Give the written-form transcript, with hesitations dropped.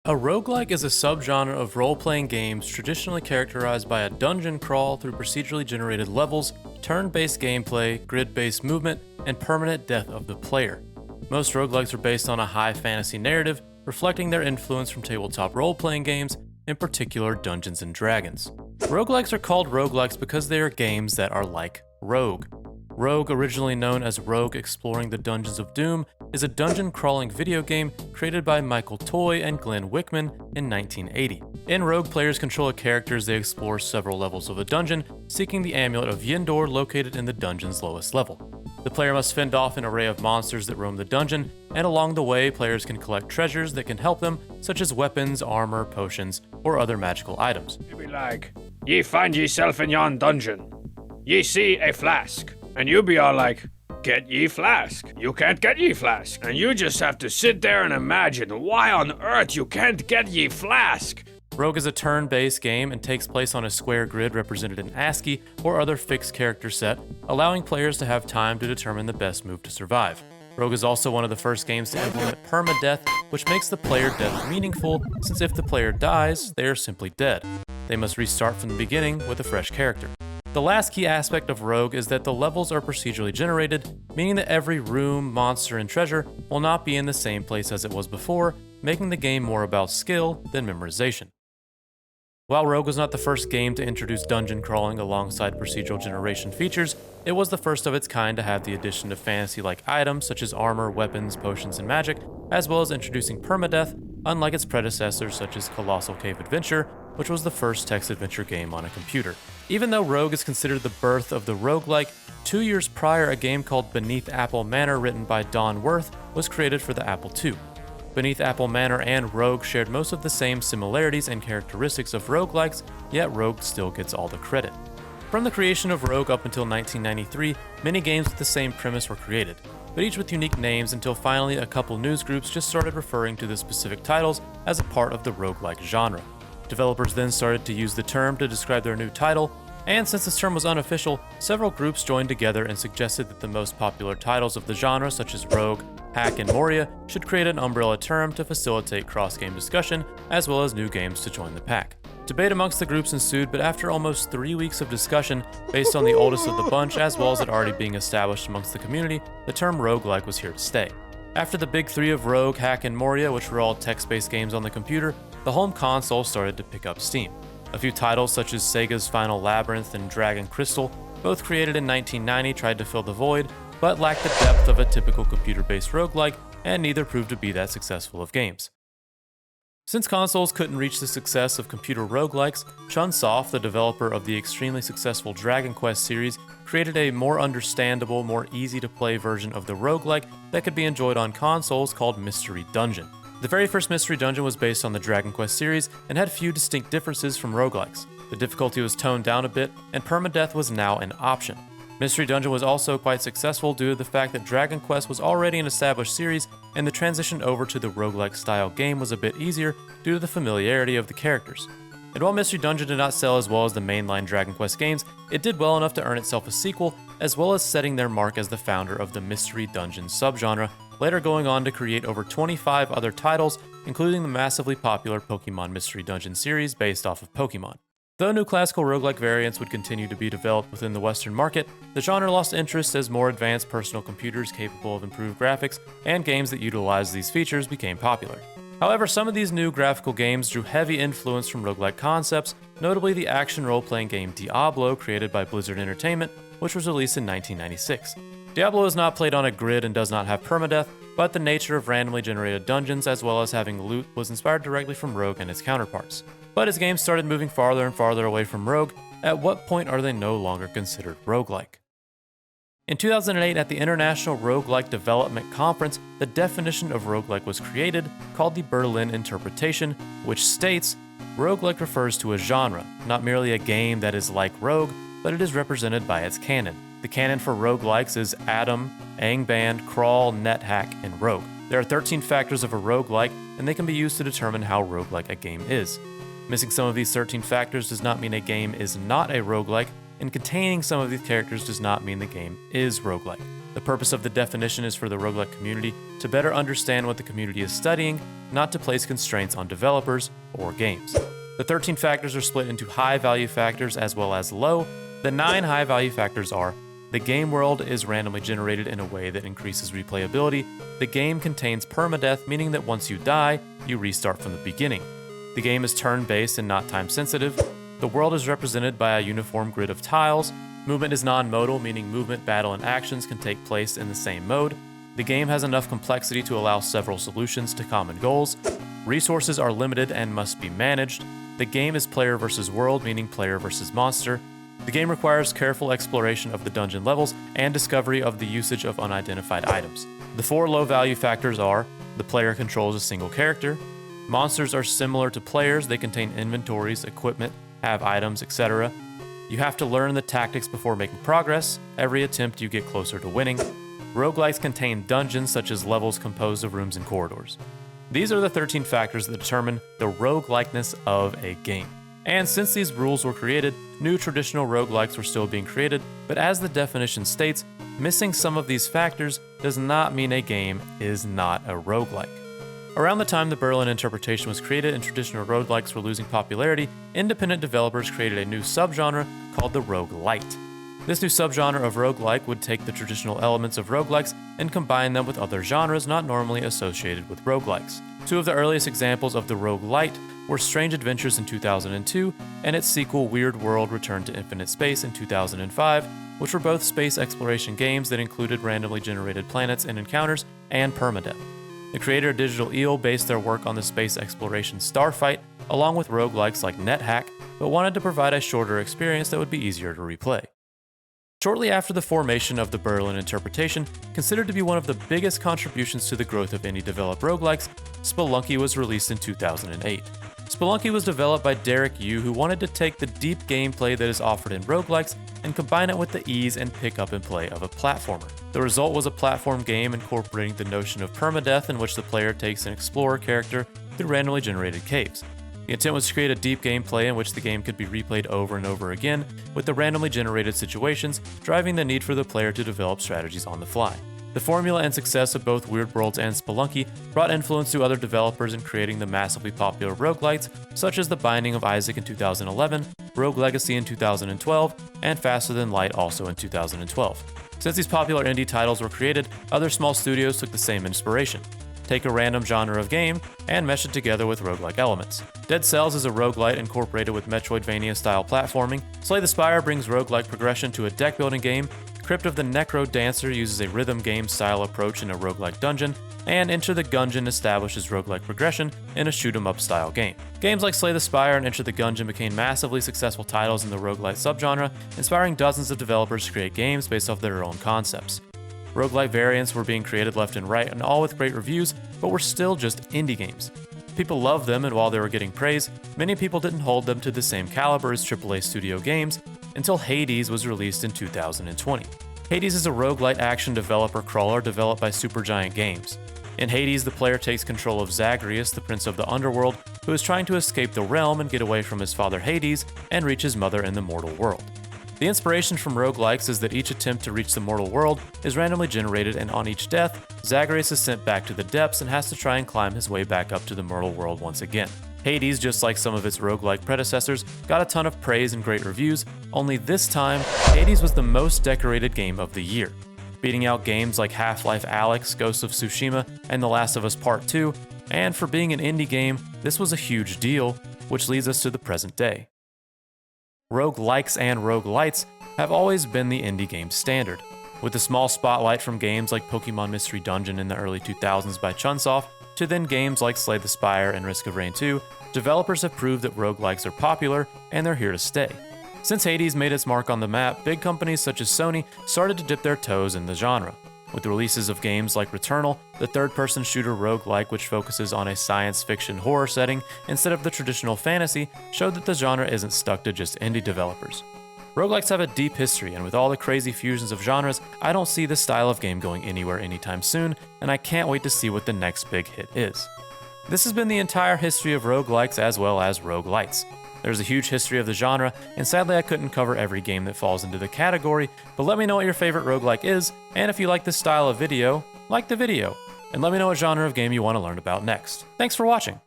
A roguelike is a subgenre of role-playing games traditionally characterized by a dungeon crawl through procedurally generated levels, turn-based gameplay, grid-based movement, and permanent death of the player. Most roguelikes are based on a high fantasy narrative, reflecting their influence from tabletop role-playing games, in particular Dungeons & Dragons. Roguelikes are called roguelikes because they are games that are like Rogue. Rogue, originally known as Rogue Exploring the Dungeons of Doom, is a dungeon-crawling video game created by Michael Toy and Glenn Wickman in 1980. In Rogue, players control a character as they explore several levels of a dungeon, seeking the amulet of Yendor located in the dungeon's lowest level. The player must fend off an array of monsters that roam the dungeon, and along the way, players can collect treasures that can help them, such as weapons, armor, potions, or other magical items. It be like, ye find yeself in yon dungeon. Ye see a flask. And you be all like, get ye flask. You can't get ye flask. And you just have to sit there and imagine why on earth you can't get ye flask. Rogue is a turn-based game and takes place on a square grid represented in ASCII or other fixed character set, allowing players to have time to determine the best move to survive. Rogue is also one of the first games to implement PERMA-DEATH, which makes the player death meaningful, since if the player dies, they are simply dead. They must restart from the beginning with a fresh character. The last key aspect of Rogue is that the levels are procedurally generated, meaning that every room, monster, and treasure will not be in the same place as it was before, making the game more about skill than memorization. While Rogue was not the first game to introduce dungeon crawling alongside procedural generation features, it was the first of its kind to have the addition of fantasy-like items such as armor, weapons, potions, and magic, as well as introducing permadeath, unlike its predecessors such as Colossal Cave Adventure, which was the first text-adventure game on a computer. Even though Rogue is considered the birth of the roguelike, 2 years prior a game called Beneath Apple Manor written by Don Worth was created for the Apple II. Beneath Apple Manor and Rogue shared most of the same similarities and characteristics of roguelikes, yet Rogue still gets all the credit. From the creation of Rogue up until 1993, many games with the same premise were created, but each with unique names until finally a couple news groups just started referring to the specific titles as a part of the roguelike genre. Developers then started to use the term to describe their new title, and since this term was unofficial, several groups joined together and suggested that the most popular titles of the genre, such as Rogue, Hack, and Moria, should create an umbrella term to facilitate cross-game discussion, as well as new games to join the pack. Debate amongst the groups ensued, but after almost 3 weeks of discussion, based on the oldest of the bunch, as well as it already being established amongst the community, the term roguelike was here to stay. After the big three of Rogue, Hack, and Moria, which were all text-based games on the computer, the home console started to pick up steam. A few titles such as Sega's Final Labyrinth and Dragon Crystal, both created in 1990, tried to fill the void, but lacked the depth of a typical computer-based roguelike, and neither proved to be that successful of games. Since consoles couldn't reach the success of computer roguelikes, CHUN, the developer of the extremely successful Dragon Quest series, created a more understandable, more easy-to-play version of the roguelike that could be enjoyed on consoles called Mystery Dungeon. The very first Mystery Dungeon was based on the Dragon Quest series and had few distinct differences from roguelikes. The difficulty was toned down a bit, and permadeath was now an option. Mystery Dungeon was also quite successful due to the fact that Dragon Quest was already an established series, and the transition over to the roguelike style game was a bit easier due to the familiarity of the characters. And while Mystery Dungeon did not sell as well as the mainline Dragon Quest games, it did well enough to earn itself a sequel, as well as setting their mark as the founder of the Mystery Dungeon subgenre, later going on to create over 25 other titles, including the massively popular Pokemon Mystery Dungeon series based off of Pokemon. Though new classical roguelike variants would continue to be developed within the Western market, the genre lost interest as more advanced personal computers capable of improved graphics and games that utilize these features became popular. However, some of these new graphical games drew heavy influence from roguelike concepts, notably the action role-playing game Diablo created by Blizzard Entertainment, which was released in 1996. Diablo is not played on a grid and does not have permadeath, but the nature of randomly generated dungeons as well as having loot was inspired directly from Rogue and its counterparts. But as games started moving farther and farther away from Rogue, at what point are they no longer considered roguelike? In 2008, at the International Roguelike Development Conference, the definition of roguelike was created, called the Berlin Interpretation, which states, roguelike refers to a genre, not merely a game that is like Rogue, but it is represented by its canon. The canon for roguelikes is ADOM, ANGBAND, Crawl, NETHACK, and Rogue. There are 13 factors of a roguelike, and they can be used to determine how roguelike a game is. Missing some of these 13 factors does not mean a game is not a roguelike, and containing some of these characters does not mean the game is roguelike. The purpose of the definition is for the roguelike community to better understand what the community is studying, not to place constraints on developers or games. The 13 factors are split into high value factors as well as low. The 9 high value factors are: the game world is randomly generated in a way that increases replayability. The game contains permadeath, meaning that once you die, you restart from the beginning. The game is turn-based and not time-sensitive. The world is represented by a uniform grid of tiles. Movement is non-modal, meaning movement, battle, and actions can take place in the same mode. The game has enough complexity to allow several solutions to common goals. Resources are limited and must be managed. The game is player versus world, meaning player versus monster. The game requires careful exploration of the dungeon levels and discovery of the usage of unidentified items. The 4 low-value factors are: the player controls a single character. Monsters are similar to players. They contain inventories, equipment, have items, etc. You have to learn the tactics before making progress. Every attempt you get closer to winning. Roguelikes contain dungeons such as levels composed of rooms and corridors. These are the 13 factors that determine the roguelikeness of a game. And since these rules were created, new traditional roguelikes were still being created, but as the definition states, missing some of these factors does not mean a game is not a roguelike. Around the time the Berlin interpretation was created and traditional roguelikes were losing popularity, independent developers created a new subgenre called the roguelite. This new subgenre of roguelike would take the traditional elements of roguelikes and combine them with other genres not normally associated with roguelikes. 2 of the earliest examples of the roguelite were Strange Adventures in 2002 and its sequel Weird World: Return to Infinite Space in 2005, which were both space exploration games that included randomly generated planets and encounters and permadeath. The creator Digital Eel based their work on the space exploration Starfight, along with roguelikes like NETHACK, but wanted to provide a shorter experience that would be easier to replay. Shortly after the formation of the Berlin interpretation, considered to be one of the biggest contributions to the growth of indie-developed roguelikes, Spelunky was released in 2008. Spelunky was developed by Derek Yu, who wanted to take the deep gameplay that is offered in roguelikes and combine it with the ease and pick up and play of a platformer. The result was a platform game incorporating the notion of permadeath, in which the player takes an explorer character through randomly generated caves. The intent was to create a deep gameplay in which the game could be replayed over and over again, with the randomly generated situations driving the need for the player to develop strategies on the fly. The formula and success of both Weird Worlds and Spelunky brought influence to other developers in creating the massively popular roguelites, such as The Binding of Isaac in 2011, Rogue Legacy in 2012, and Faster Than Light also in 2012. Since these popular indie titles were created, other small studios took the same inspiration. Take a random genre of game and mesh it together with roguelike elements. Dead Cells is a roguelite incorporated with Metroidvania-style platforming. Slay the Spire brings roguelike progression to a deck-building game. Crypt of the Necro Dancer uses a rhythm game-style approach in a roguelike dungeon, and Enter the Gungeon establishes roguelike progression in a shoot-'em-up style game. Games like Slay the Spire and Enter the Gungeon became massively successful titles in the roguelite subgenre, inspiring dozens of developers to create games based off their own concepts. Roguelike variants were being created left and right, and all with great reviews, but were still just indie games. People loved them, and while they were getting praise, many people didn't hold them to the same caliber as AAA studio games until Hades was released in 2020. Hades is a roguelite action developer crawler developed by Supergiant Games. In Hades, the player takes control of Zagreus, the prince of the underworld, who is trying to escape the realm and get away from his father Hades and reach his mother in the mortal world. The inspiration from roguelikes is that each attempt to reach the mortal world is randomly generated, and on each death, Zagreus is sent back to the depths and has to try and climb his way back up to the mortal world once again. Hades, just like some of its roguelike predecessors, got a ton of praise and great reviews, only this time, Hades was the most decorated game of the year, beating out games like Half-Life Alyx, Ghost of Tsushima, and The Last of Us Part 2, and for being an indie game, this was a huge deal, which leads us to the present day. Roguelikes and roguelites have always been the indie game standard. With a small spotlight from games like Pokemon Mystery Dungeon in the early 2000s by Chunsoft, to then games like Slay the Spire and Risk of Rain 2, developers have proved that roguelikes are popular and they're here to stay. Since Hades made its mark on the map, big companies such as Sony started to dip their toes in the genre. With the releases of games like Returnal, the third-person shooter roguelike which focuses on a science fiction horror setting instead of the traditional fantasy, showed that the genre isn't stuck to just indie developers. Roguelikes have a deep history, and with all the crazy fusions of genres, I don't see this style of game going anywhere anytime soon, and I can't wait to see what the next big hit is. This has been the entire history of roguelikes as well as roguelites. There's a huge history of the genre, and sadly I couldn't cover every game that falls into the category, but let me know what your favorite roguelike is, and if you like this style of video, like the video, and let me know what genre of game you want to learn about next. Thanks for watching!